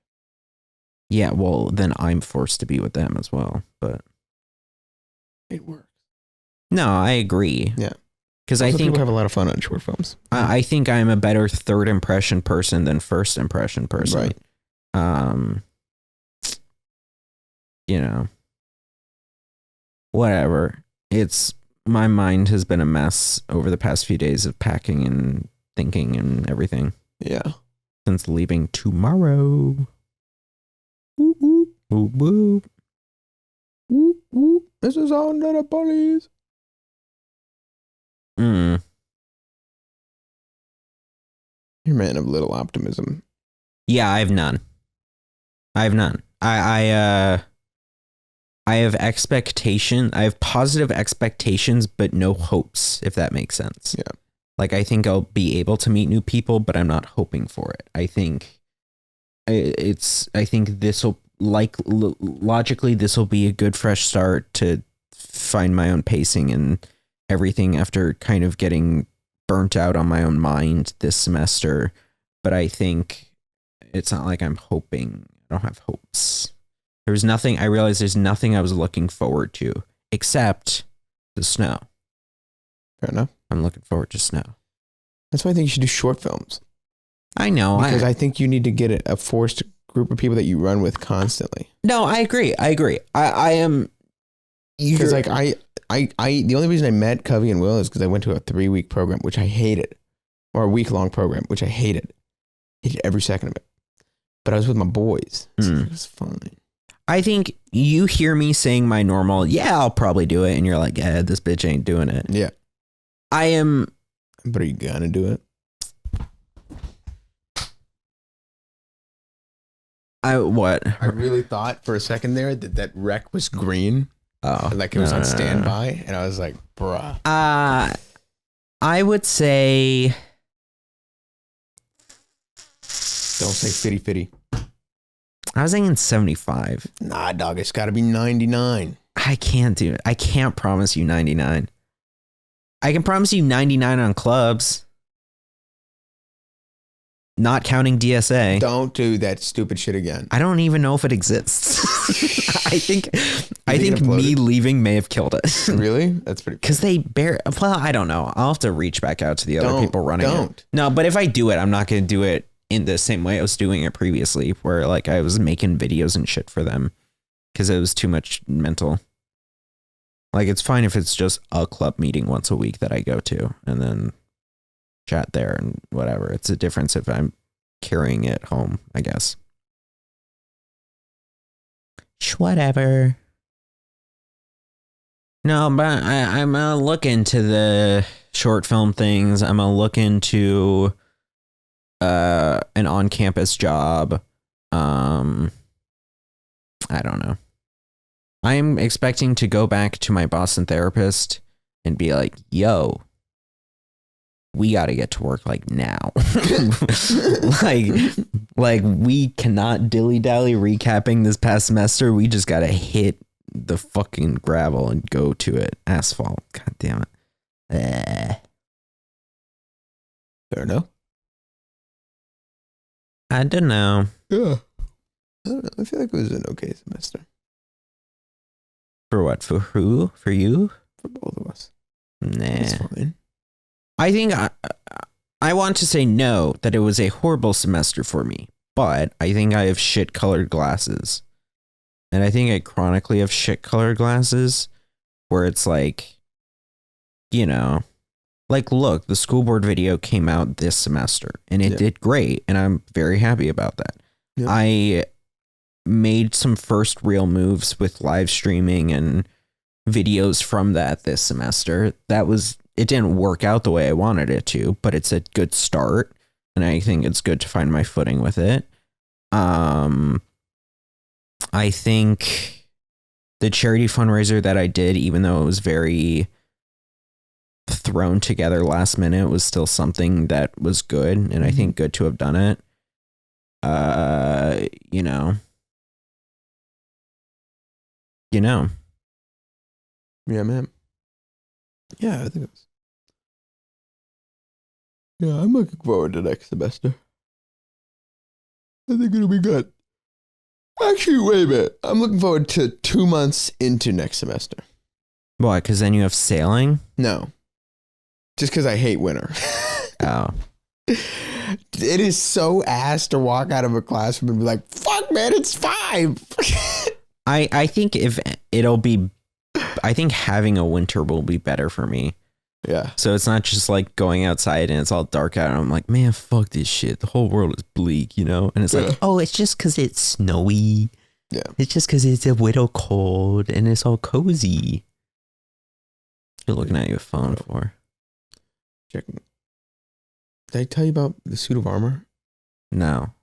Yeah, well, then I'm forced to be with them as well. But it works. No, I agree. Yeah. Because I think people have a lot of fun on short films. I think I'm a better third impression person than first impression person. Right. You know, whatever. My mind has been a mess over the past few days of packing and thinking and everything. Yeah. Since leaving tomorrow. Whoop, whoop, whoop, whoop. Whoop, whoop. This is all under the police. You're a man of little optimism. Yeah, I have none. I have expectation. I have positive expectations, but no hopes, if that makes sense. Yeah. Like, I think I'll be able to meet new people, but I'm not hoping for it. I think this will logically, this will be a good fresh start to find my own pacing and everything after kind of getting burnt out on my own mind this semester. But I think it's not like I'm hoping. I don't have hopes. I realized there's nothing I was looking forward to except the snow. Fair enough. I'm looking forward to snow. That's why I think you should do short films. I know. Because I think you need to get a forced group of people that you run with constantly. No, I agree. I am. Because like I the only reason I met Covey and Will is because I went to a 3-week program, which I hated, or a week-long program, which I hated. Hated every second of it. But I was with my boys. So it was fun. I think you hear me saying my normal, yeah, I'll probably do it. And you're like, yeah, this bitch ain't doing it. Yeah. I am. But are you gonna do it? What? I really thought for a second there that wreck was green. Oh. Like it was on standby. And I was like, bruh. I would say. Don't say fitty. I was thinking 75. Nah, dog, it's got to be 99. I can't do it. I can't promise you 99. I can promise you 99 on clubs. Not counting DSA. Don't do that stupid shit again. I don't even know if it exists. I think me leaving may have killed it. Really? That's pretty. Because well, I don't know. I'll have to reach back out to the other people running it. No, but if I do it, I'm not going to do it in the same way I was doing it previously, where like I was making videos and shit for them because it was too much mental. Like, it's fine if it's just a club meeting once a week that I go to and then chat there and whatever. It's a difference if I'm carrying it home, I guess. Whatever. No, but I'm gonna look into the short film things. I'm gonna look into an on-campus job. I don't know. I'm expecting to go back to my Boston therapist and be like, yo, we got to get to work like now. like we cannot dilly-dally recapping this past semester. We just got to hit the fucking gravel and go to it. Asphalt. God damn it. Fair enough. I don't know. Yeah. I don't know. I feel like it was an okay semester. For what? For who? For you? For both of us. Nah. It's fine. I think I want to say no, that it was a horrible semester for me, but I think I have shit-colored glasses. And I think I chronically have shit-colored glasses where it's like, you know, like, look, the school board video came out this semester and it did great. And I'm very happy about that. Yep. I made some first real moves with live streaming and videos from that this semester. It didn't work out the way I wanted it to, but it's a good start. And I think it's good to find my footing with it. I think the charity fundraiser that I did, even though it was very thrown together last minute, was still something that was good. And I think good to have done it. You know. Yeah, man. Yeah, I think it was. Yeah, I'm looking forward to next semester. I think it'll be good. Actually, wait a minute. I'm looking forward to 2 months into next semester. Why? Because then you have sailing? No. Just because I hate winter. Oh. It is so ass to walk out of a classroom and be like, fuck, man, it's 5. I think I think having a winter will be better for me. Yeah. So it's not just like going outside and it's all dark out and I'm like, man, fuck this shit. The whole world is bleak, you know? And it's like, oh, it's just because it's snowy. Yeah. It's just because it's a little cold and it's all cozy. You're looking at your phone for. Checking. Did I tell you about the suit of armor? No.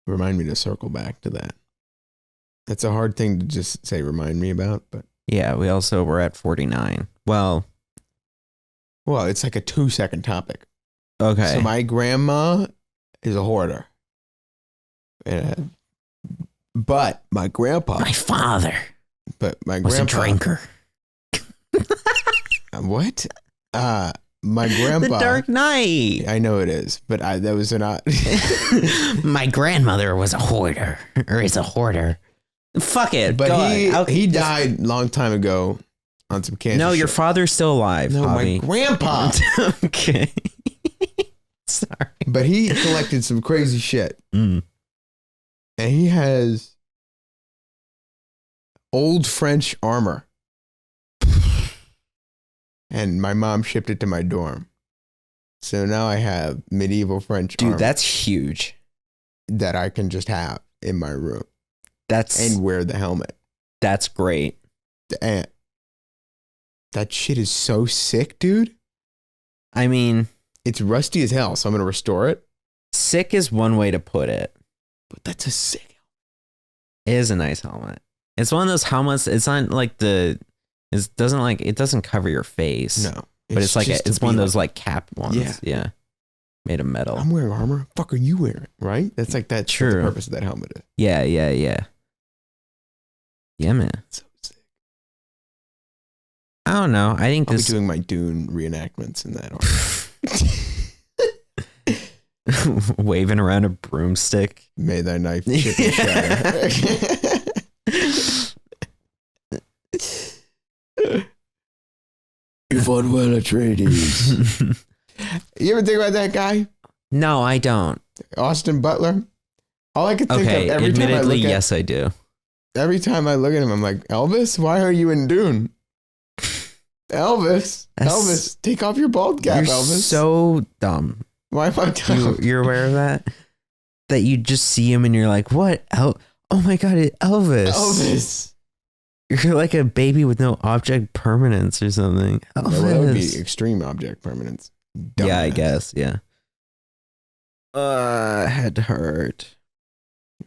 Remind me to circle back to that. That's a hard thing to just say remind me about, but. Yeah, we also were at 49. Well, Well, it's like a 2-second topic. Okay. So my grandma is a hoarder. But my grandpa. My father Was a drinker. What? My grandpa. The Dark Knight. I know it is, but that was not. My grandmother was a hoarder, or is a hoarder. Fuck it. But he died a long time ago on some cancer. No, your father's still alive. No, Javi. my grandpa. Okay. Sorry. But he collected some crazy shit. Mm. And he has old French armor. And my mom shipped it to my dorm. So now I have medieval French armor. Dude, that's huge. That I can just have in my room. And wear the helmet. That's great. And that shit is so sick, dude. I mean, it's rusty as hell, so I'm going to restore it. Sick is one way to put it. But that's a sick helmet. It is a nice helmet. It's one of those helmets. It's not like it doesn't cover your face. No. But it's like it's one of those like cap ones. Yeah. Made of metal. I'm wearing armor. Fuck are you wearing? Right? That's like that. True. That's the purpose of that helmet is. Yeah. Yeah, man. So sick. I don't know. I think I'll be doing my Dune reenactments in that armor. Waving around a broomstick. May thy knife chip and shatter. You fought well, Atreides. You ever think about that guy? No, I don't. Austin Butler. All I could think of every time I look at yes, I do. Every time I look at him, I'm like, Elvis, why are you in Dune? Elvis, take off your bald cap, You're Elvis. So dumb. Why am I dumb? You're aware of that? That you just see him and you're like, what? Oh my God, Elvis. Elvis. You're like a baby with no object permanence or something. Elvis. Yeah, well, that would be extreme object permanence. Dumbass. Yeah, I guess. Yeah. Head hurt.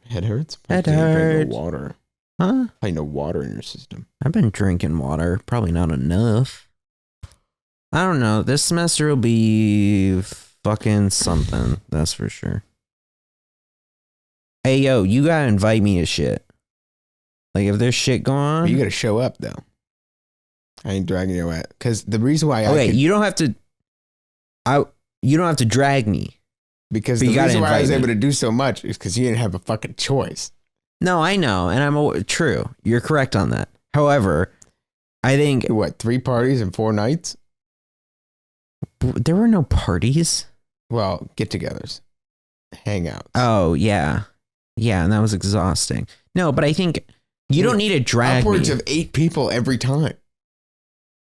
Head hurts? Head hurt. No water. Huh? Probably no water in your system. I've been drinking water. Probably not enough. I don't know. This semester will be fucking something. That's for sure. Hey, yo, you gotta invite me to shit. Like, if there's shit going on. But you gotta show up, though. I ain't dragging you out. Because the reason why you don't have to. You don't have to drag me. Because the reason why I was able to do so much is because you didn't have a fucking choice. No, I know. And true. You're correct on that. However, I think. What, 3 parties and 4 nights? There were no parties. Well, get togethers. Hangouts. Oh, yeah. Yeah, and that was exhausting. No, but I think you don't need to drag upwards me. of 8 people every time.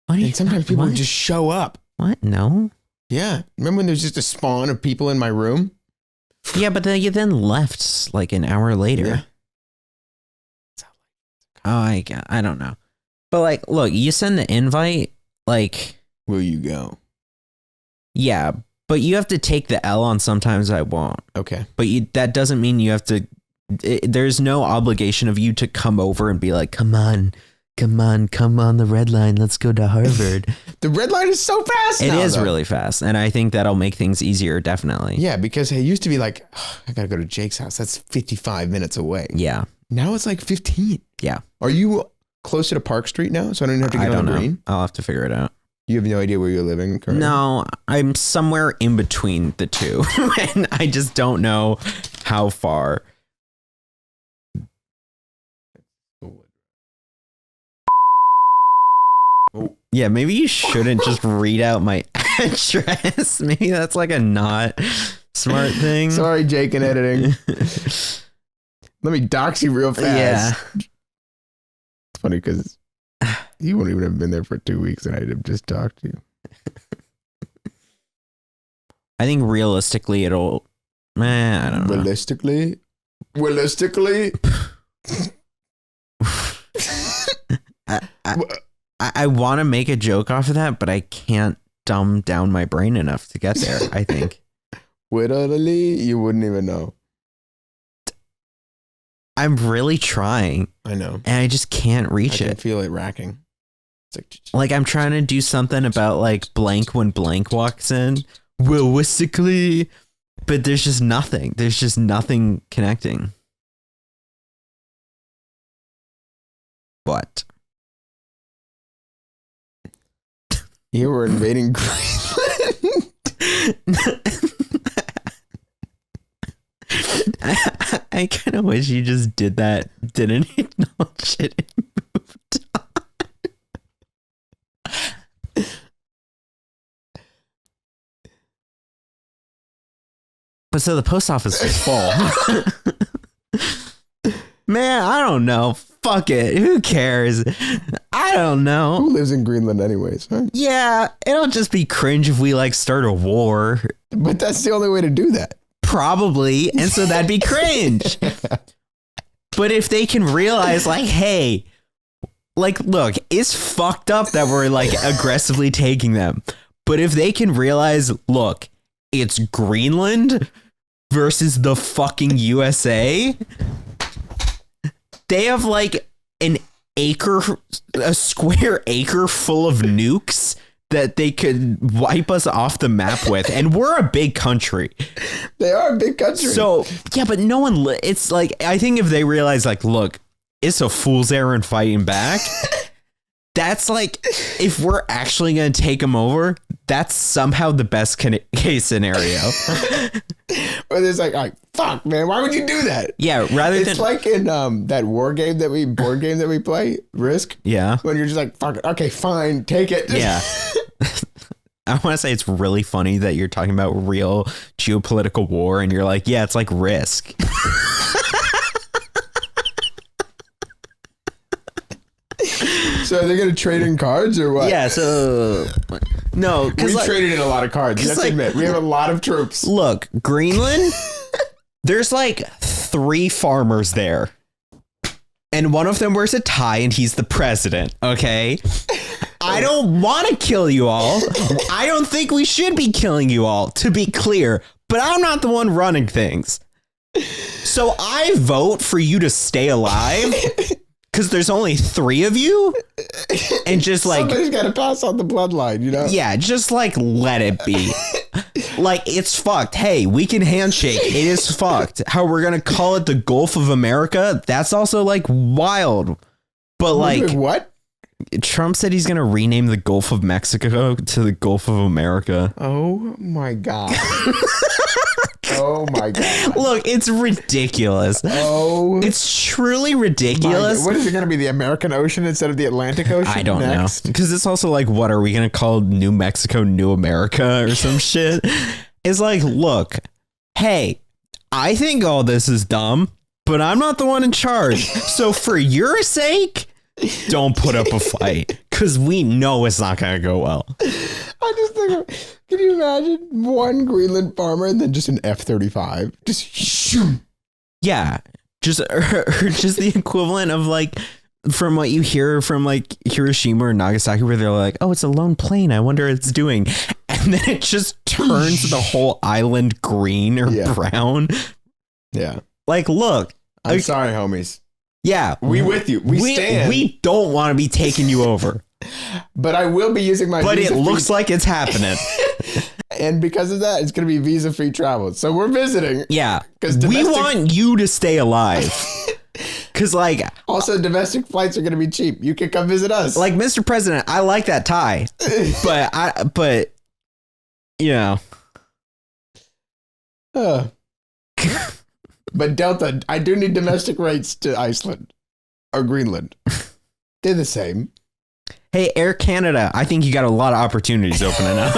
And sometimes people just show up. What? No. Yeah. Remember when there's just a spawn of people in my room? Yeah, but you then left like an hour later. Yeah. Oh, I don't know. But like, look, you send the invite, like. Will you go? Yeah, but you have to take the L on sometimes I won't. Okay. But that doesn't mean you have to. There's no obligation of you to come over and be like, come on the red line. Let's go to Harvard. The red line is so fast It now, is though. really fast. And I think that'll make things easier, definitely. Yeah, because it used to be like, I got to go to Jake's house. That's 55 minutes away. Yeah. Now it's like 15. Yeah. Are you closer to Park Street now? So I don't have to get on the green? I'll have to figure it out. You have no idea where you're living currently? No, I'm somewhere in between the two. And I just don't know how far. Oh. Yeah, maybe you shouldn't just read out my address. Maybe that's like a not smart thing. Sorry, Jake in editing. Let me dox you real fast. Yeah. It's funny because you wouldn't even have been there for 2 weeks and I'd have just talked to you. I think realistically it'll. I don't know. Realistically? I want to make a joke off of that, but I can't dumb down my brain enough to get there, I think. Literally, you wouldn't even know. I'm really trying. I know. And I just can't reach I it. can feel it racking. It's like I'm trying to do something about like blank when blank walks in realistically, but there's just nothing. There's just nothing connecting. What? You were invading Greenland. I kind of wish you just did that, didn't acknowledge it, and moved on. But so the post office was full. Man, I don't know. Fuck it. Who cares? I don't know. Who lives in Greenland anyways? Huh? Yeah, it'll just be cringe if we like start a war. But that's the only way to do that. Probably. And so that'd be cringe. But if they can realize like, hey, like, look, it's fucked up that we're like aggressively taking them. But if they can realize, look, it's Greenland versus the fucking USA. They have like a square acre full of nukes that they could wipe us off the map with. And we're a big country. They are a big country. So, yeah, but no one, it's like, I think if they realize like, look, it's a fool's errand fighting back. That's like, if we're actually going to take them over, that's somehow the best case scenario. But it's like, fuck, man, why would you do that? Yeah, rather than... It's like in that board game that we play, Risk. Yeah. When you're just like, fuck it, okay, fine, take it. Yeah. I want to say it's really funny that you're talking about real geopolitical war and you're like, yeah, it's like Risk. So are they going to trade in cards or what? Yeah, so... No, because we traded in a lot of cards. Let's admit, we have a lot of troops. Look, Greenland, there's like 3 farmers there. And one of them wears a tie and he's the president, okay? I don't want to kill you all. I don't think we should be killing you all, to be clear. But I'm not the one running things. So I vote for you to stay alive. Because there's only 3 of you, and just like... Somebody's got to pass on the bloodline, you know? Yeah, just like let it be. Like, it's fucked. Hey, we can handshake. It is fucked. How we're going to call it the Gulf of America, that's also like wild. But like... Wait, what? Trump said he's going to rename the Gulf of Mexico to the Gulf of America. Oh my God. Oh my God. Look, it's ridiculous. Oh. It's truly ridiculous. What is it going to be? The American Ocean instead of the Atlantic Ocean? I don't know. Because it's also like, what are we going to call New Mexico, New America or some shit? It's like, look, hey, I think all this is dumb, but I'm not the one in charge. So for your sake, don't put up a fight because we know it's not going to go well. I just think, can you imagine one Greenland farmer and then just an F-35? Just shoot. Yeah. Just the equivalent of like from what you hear from like Hiroshima or Nagasaki where they're like, oh, it's a lone plane. I wonder what it's doing. And then it just turns the whole island green or brown. Yeah. Like, look. I'm sorry, homies. Yeah. We with you. We stand. We don't want to be taking you over. But I will be using my But it looks like it's happening. And because of that, it's going to be visa-free travel. So we're visiting. Yeah. We want you to stay alive. Because, like... Also, domestic flights are going to be cheap. You can come visit us. Like, Mr. President, I like that tie. But, you know... But Delta, I do need domestic rates to Iceland or Greenland. They're the same. Hey, Air Canada, I think you got a lot of opportunities opening up.